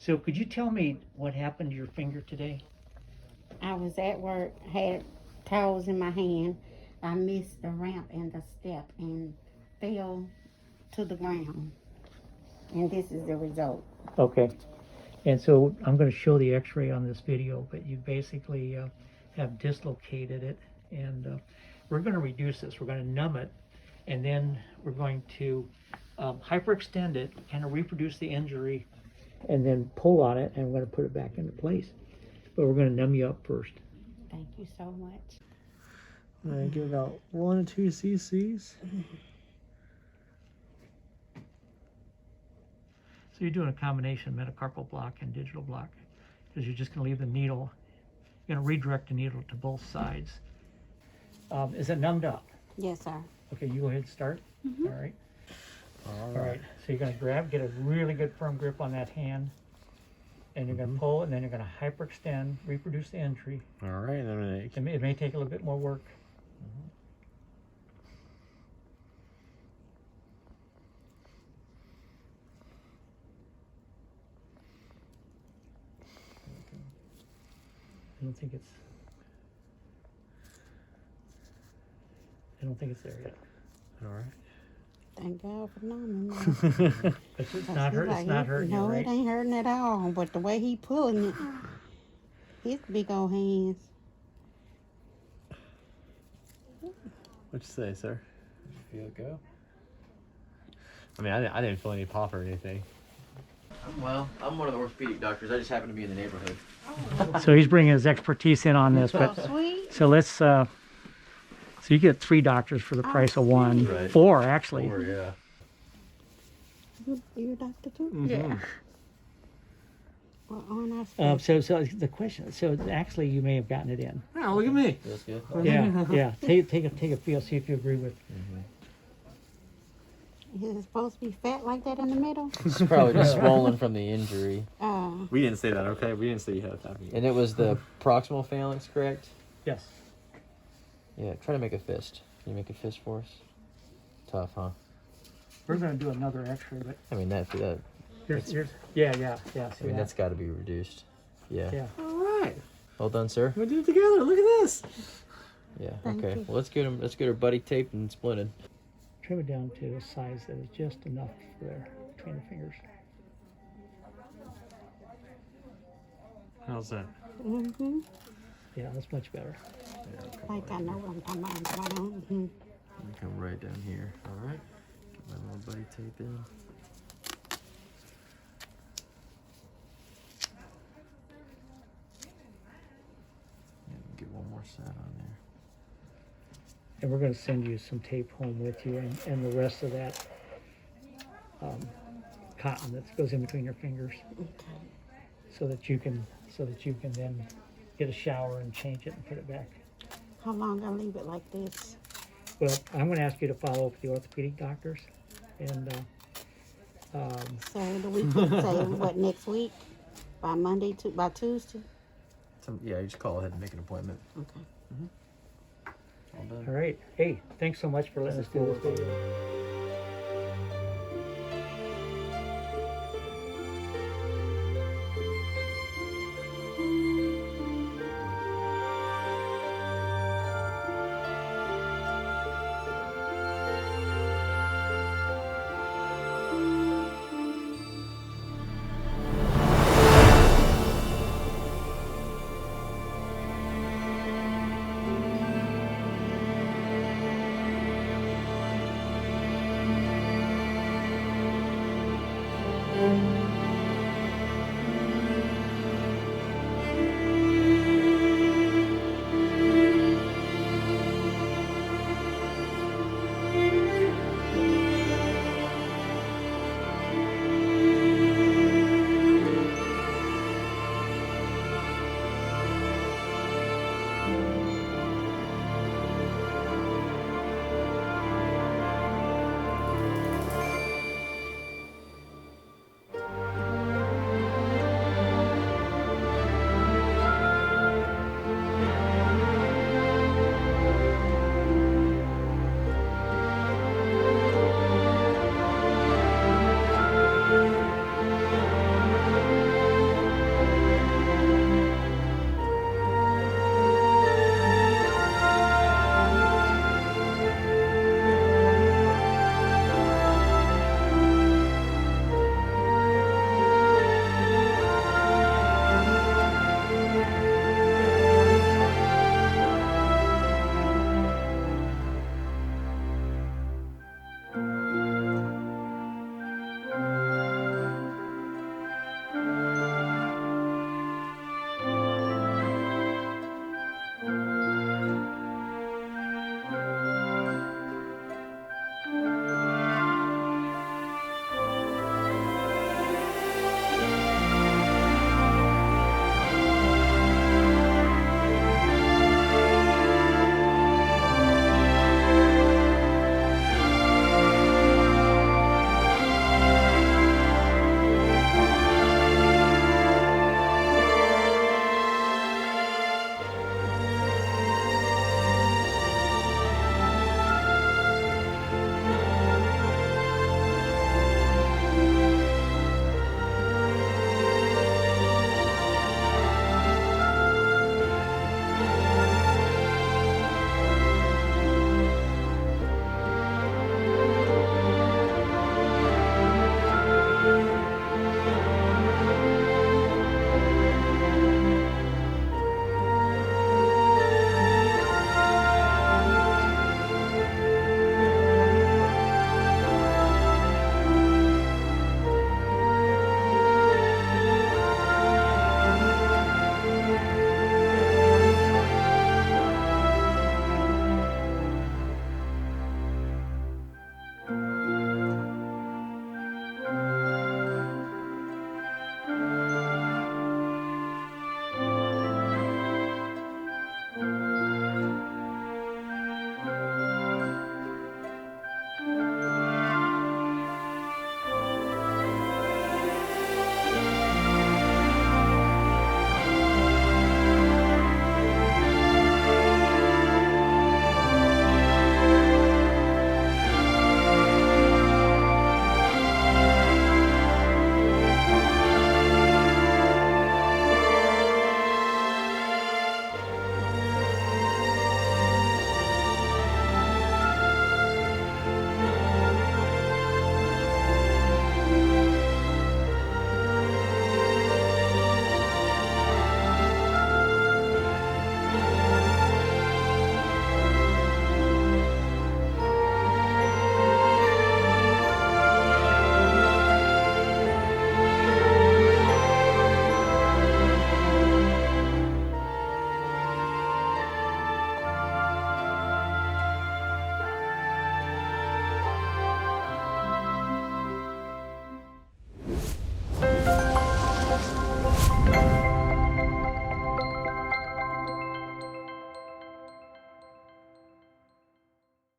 So could you tell me what happened to your finger today? I was at work, had towels in my hand. I missed the ramp and the step and fell to the ground. And this is the result. Okay. And so I'm going to show the x-ray on this video, but you basically have dislocated it. And we're going to reduce this. We're going to numb it. And then we're going to hyperextend it, kind of reproduce the injury, and then pull on it, and we're going to put it back into place. But we're going to numb you up first. Thank you so much. I give about 1 to 2 cc's. So you're doing a combination metacarpal block and digital block, because you're just going to leave the needle, you're going to redirect the needle to both sides. Is it numbed up? Yes, sir. Okay, you go ahead and start. All right. All right. So you're going to get a really good firm grip on that hand, and you're going to pull, and then you're going to hyperextend, reproduce the injury. All right. It may take a little bit more work. I don't think it's there yet. All right. Thank God for numbing. It's not hurting you, No, right? it ain't hurting at all. But the way he pulling it, his big old hands. What'd you say, sir? Feel it go? I mean, I didn't feel any pop or anything. Well, I'm one of the orthopedic doctors. I just happen to be in the neighborhood. So he's bringing his expertise in on this, So but sweet. so let's. So you get 3 doctors for the price of 1. Right. 4 actually. Or, yeah. You're a doctor too? Yeah. Well, on our So the question. So actually, you may have gotten it in. Oh, look at me. Feels good? Yeah. Take a feel. See if you agree with. Is it supposed to be fat like that in the middle? It's probably just swollen from the injury. We didn't say that, okay? We didn't say you had a tap. And it was the proximal phalanx, correct? Yes. Yeah, try to make a fist. Can you make a fist for us? Tough, huh? We're going to do another X-ray, but I mean, that here's yeah. See I mean, that's got to be reduced. Yeah. yeah. All right. Well done, sir. We did it together. Look at this. Yeah. Thank Okay. you. Well, let's get her buddy taped and splinted. Trim it down to a size that is just enough there between the fingers. How's that? Mm-hmm. Yeah, that's much better. Like I know what I'm talking about. Mm-hmm. Come right down here. All right. Get my little buddy tape in. Yeah, get one more set on there. And we're going to send you some tape home with you, and the rest of that cotton that goes in between your fingers, so that you can then get a shower and change it and put it back. How long I leave it like this? Well, I'm going to ask you to follow up with the orthopedic doctors, and So do we could say what next week? By Monday to by Tuesday? Yeah, you just call ahead and make an appointment. Okay. All done. all right. Hey, thanks so much for letting us do this video.